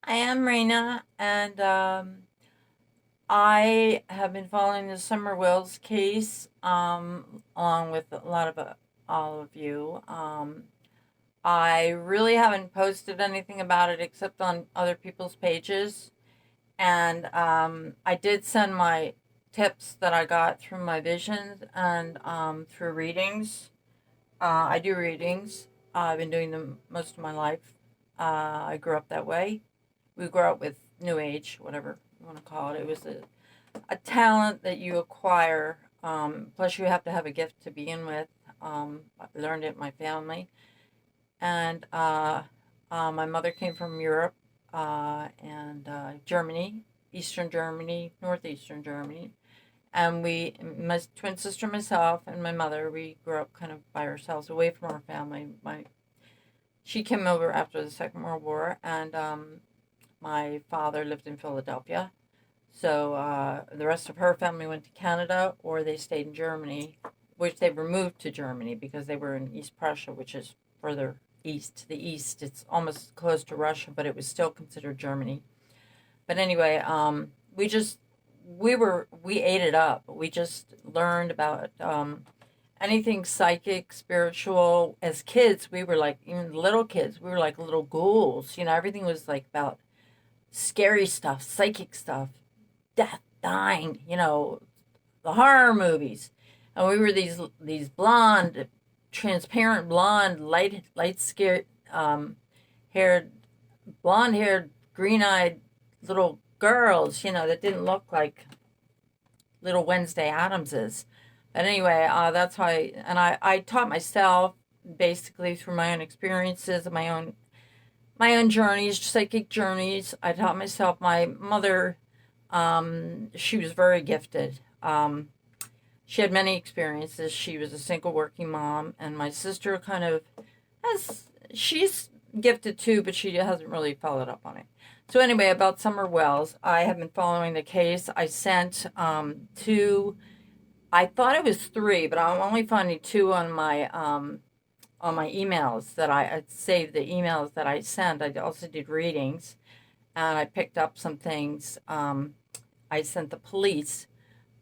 I am Rhaina, and I have been following the Summer Wells case along with a lot of all of you. I really haven't posted anything about it except on other people's pages, and I did send my tips that I got through my visions and through readings. I do readings. I've been doing them most of my life. I grew up that way. We grew up with New Age, whatever you want to call it. It was a talent that you acquire. Plus, you have to have a gift to begin with. I learned it in my family. And my mother came from Europe and Germany, Eastern Germany, Northeastern Germany. And my twin sister, myself, and my mother, we grew up kind of by ourselves, away from our family. She came over after the Second World War, and my father lived in Philadelphia. So the rest of her family went to Canada or they stayed in Germany, which they were moved to Germany because they were in East Prussia, which is further east to the east. It's almost close to Russia, but it was still considered Germany. But anyway, we ate it up. We just learned about anything psychic, spiritual. As kids, we were like, even little kids, we were like little ghouls. Everything was like about scary stuff, psychic stuff, death, dying, the horror movies. And we were these blonde, transparent blonde, light scared, haired, blonde haired, green eyed little girls, that didn't look like little Wednesday Adamses. But anyway, that's how I taught myself basically through my own experiences and my own journeys, psychic journeys. I taught myself. My mother, she was very gifted. She had many experiences. She was a single working mom, and my sister kind of she's gifted too, but she hasn't really followed up on it. So anyway, about Summer Wells, I have been following the case. I sent two. I thought it was three, but I'm only finding two on my emails that I saved the emails that I sent. I also did readings, and I picked up some things. I sent the police,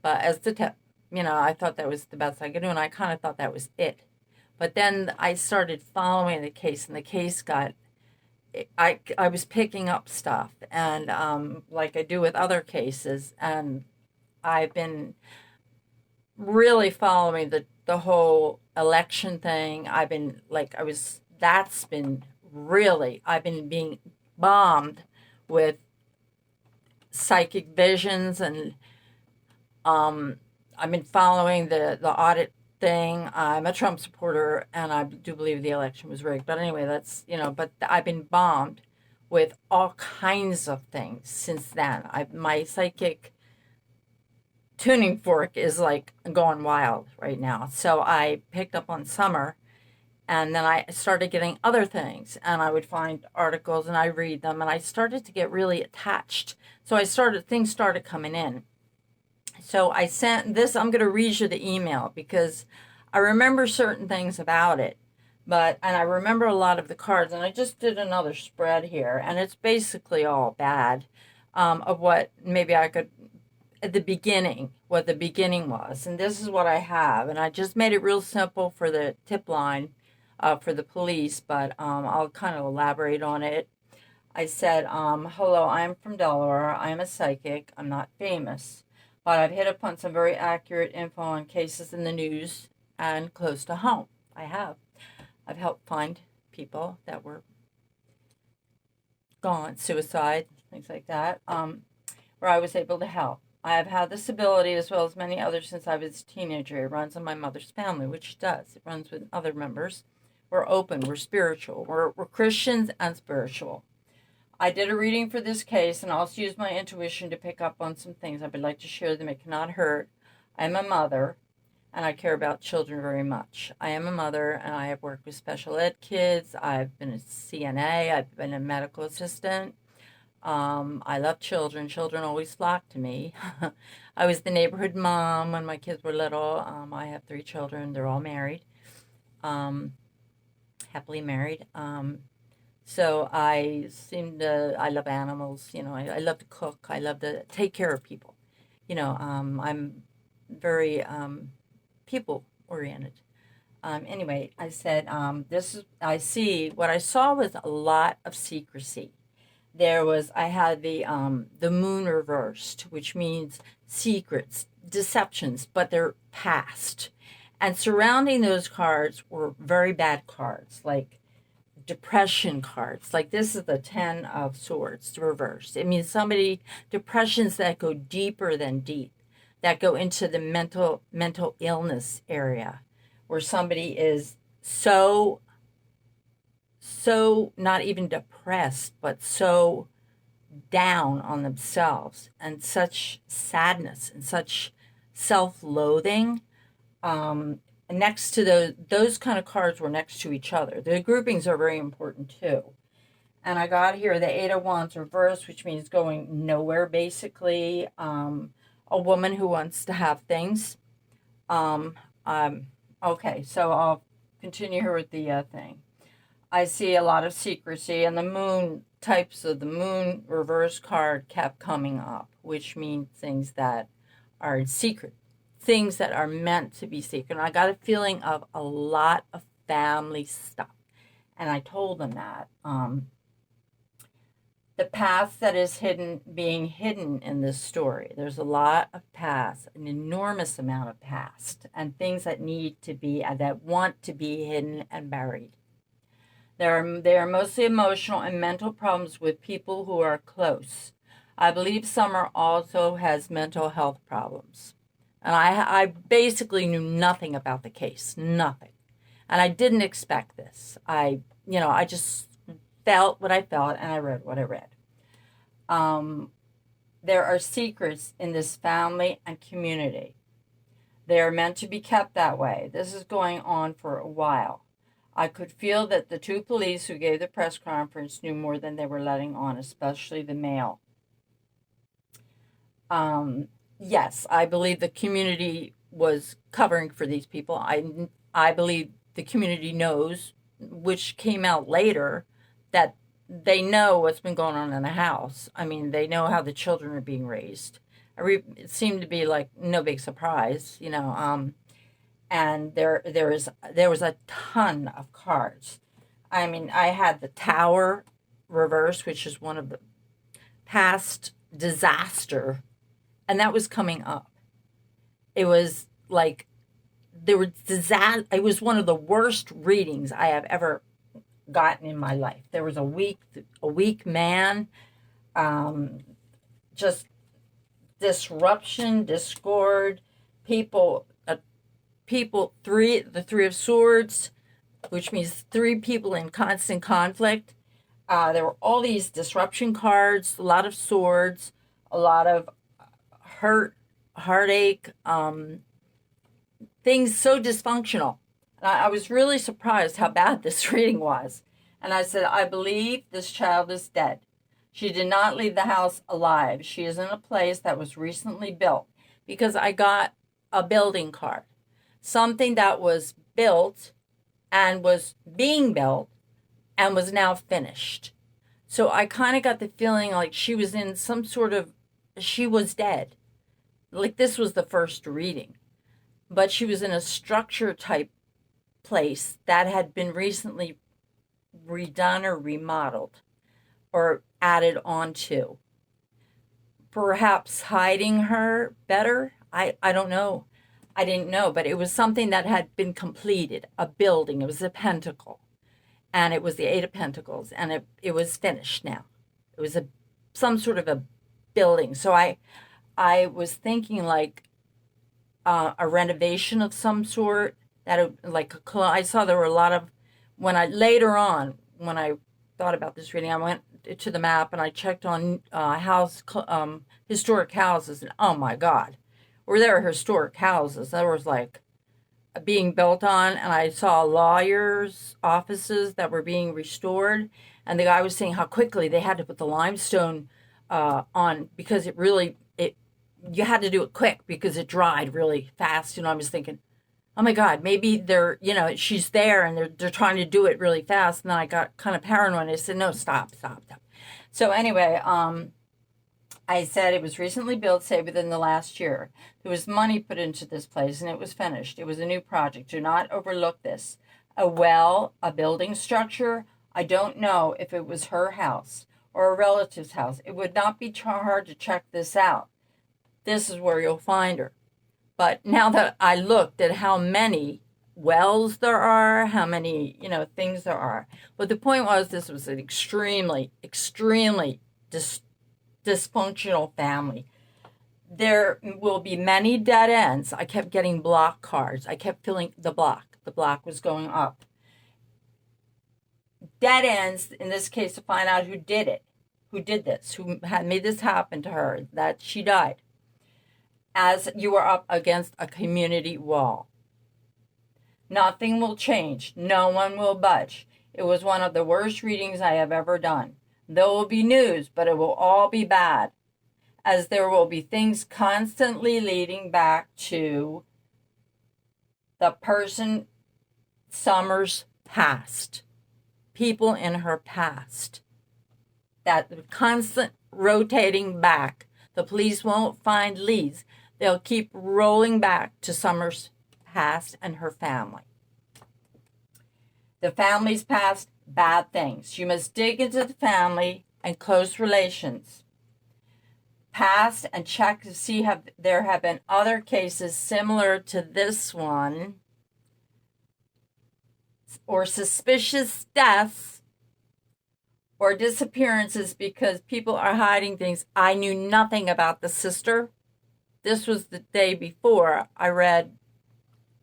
but as the tip, I thought that was the best I could do, and I kind of thought that was it. But then I started following the case, and the case got. I was picking up stuff, and like I do with other cases, and I've been really following the whole election thing. I've been like I was that's been really I've been being bombed with psychic visions and I've been following the audit thing. I'm a Trump supporter and I do believe the election was rigged. But anyway, but I've been bombed with all kinds of things since then. My psychic tuning fork is like going wild right now. So I picked up on Summer and then I started getting other things and I would find articles and I read them and I started to get really attached. So things started coming in. So I sent this, I'm going to read you the email because I remember certain things about it. And I remember a lot of the cards, and I just did another spread here, and it's basically all bad of what maybe I could at the beginning, what the beginning was. And this is what I have. And I just made it real simple for the tip line for the police, but I'll kind of elaborate on it. I said, hello, I'm from Delaware. I'm a psychic. I'm not famous, but I've hit upon some very accurate info on cases in the news and close to home. I have. I've helped find people that were gone, suicide, things like that, where I was able to help. I have had this ability as well as many others since I was a teenager. It runs in my mother's family, which it does. It runs with other members. We're open. We're spiritual. We're Christians and spiritual. I did a reading for this case and also used my intuition to pick up on some things. I would like to share them. It cannot hurt. I'm a mother and I care about children very much. I am a mother and I have worked with special ed kids. I've been a CNA. I've been a medical assistant. I love children. Children always flock to me. I was the neighborhood mom when my kids were little. I have three children. They're all married, happily married. So I love animals, I love to cook, I love to take care of people. I'm very people oriented. Anyway, I said, what I saw was a lot of secrecy. I had the moon reversed, which means secrets, deceptions, but they're past. And surrounding those cards were very bad cards, like depression cards. Like this is the 10 of swords reversed. It means depressions that go deeper than deep, that go into the mental illness area, where somebody is so not even depressed, but so down on themselves, and such sadness and such self-loathing. Next to those kind of cards were next to each other. The groupings are very important too. And I got here the Eight of Wands reversed, which means going nowhere, basically. A woman who wants to have things. Um, okay, so I'll continue here with the thing. I see a lot of secrecy, and the moon types of the moon reverse card kept coming up, which means things that are secret, things that are meant to be secret. And I got a feeling of a lot of family stuff, and I told them that. The past that is being hidden in this story. There's a lot of past, an enormous amount of past, and things that that want to be hidden and buried. There are mostly emotional and mental problems with people who are close. I believe Summer also has mental health problems. And I basically knew nothing about the case, nothing. And I didn't expect this. I just felt what I felt, and I read what I read. There are secrets in this family and community. They are meant to be kept that way. This is going on for a while. I could feel that the two police who gave the press conference knew more than they were letting on, especially the male. Yes, I believe the community was covering for these people. I believe the community knows, which came out later, that they know what's been going on in the house. I mean, they know how the children are being raised. It seemed to be like no big surprise, and there was a ton of cards. I mean, I had the Tower reverse, which is one of the past disaster, and that was coming up. It was like there were disaster. It was one of the worst readings I have ever gotten in my life. There was a weak man, just disruption, discord, people the Three of Swords, which means three people in constant conflict. There were all these disruption cards, a lot of swords, a lot of heartache, things so dysfunctional. And I was really surprised how bad this reading was. And I said, I believe this child is dead. She did not leave the house alive. She is in a place that was recently built, because I got a building card. Something that was built and was being built and was now finished. So I kind of got the feeling like she was in she was dead. Like this was the first reading. But she was in a structure type place that had been recently redone or remodeled or added onto. Perhaps hiding her better. I don't know. I didn't know, but it was something that had been completed, a building. It was a pentacle, and it was the Eight of Pentacles, and it was finished now. It was some sort of a building. So I was thinking like a renovation of some sort. I saw there were a lot of, later on, when I thought about this reading, I went to the map and I checked on historic houses, and oh my God, were there historic houses? There was like being built on, and I saw lawyers' offices that were being restored, and the guy was saying how quickly they had to put the limestone on, because you had to do it quick because it dried really fast. I was thinking, oh my God, maybe they're, she's there and they're trying to do it really fast. And then I got kind of paranoid. I said, no, stop, stop, stop. So anyway, I said it was recently built, say within the last year. There was money put into this place and it was finished. It was a new project. Do not overlook this. A well, a building structure. I don't know if it was her house or a relative's house. It would not be hard to check this out. This is where you'll find her. But now that I looked at how many wells there are, how many, things there are. But the point was, this was an extremely, extremely dysfunctional family. There will be many dead ends. I kept getting block cards. I kept feeling the block. The block was going up. Dead ends, in this case, to find out who did it, who did this, who had made this happen to her, that she died. As you are up against a community wall. Nothing will change. No one will budge. It was one of the worst readings I have ever done. There will be news, but it will all be bad, as there will be things constantly leading back to the person Summers' past, people in her past, that constant rotating back. The police won't find leads. They'll keep rolling back to Summers' past and her family. The family's past, bad things. You must dig into the family and close relations. Past and check to see if there have been other cases similar to this one or suspicious deaths or disappearances because people are hiding things. I knew nothing about the sister. This was the day before I read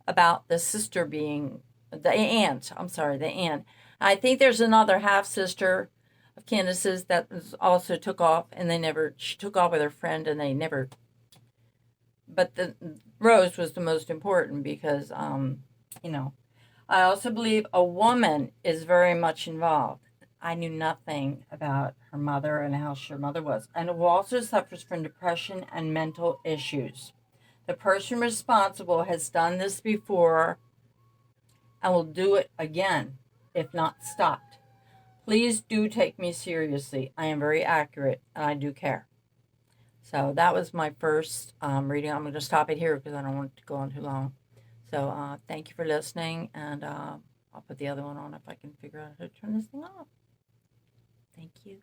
about the sister being, the aunt. I think there's another half-sister of Candace's that also took off, and she took off with her friend, and they never, but the Rose was the most important because, I also believe a woman is very much involved. I knew nothing about her mother and how her mother was, and who also suffers from depression and mental issues. The person responsible has done this before and will do it again if not stopped. Please do take me seriously. I am very accurate and I do care. So that was my first reading. I'm going to stop it here because I don't want it to go on too long. So thank you for listening, and I'll put the other one on if I can figure out how to turn this thing off. Thank you.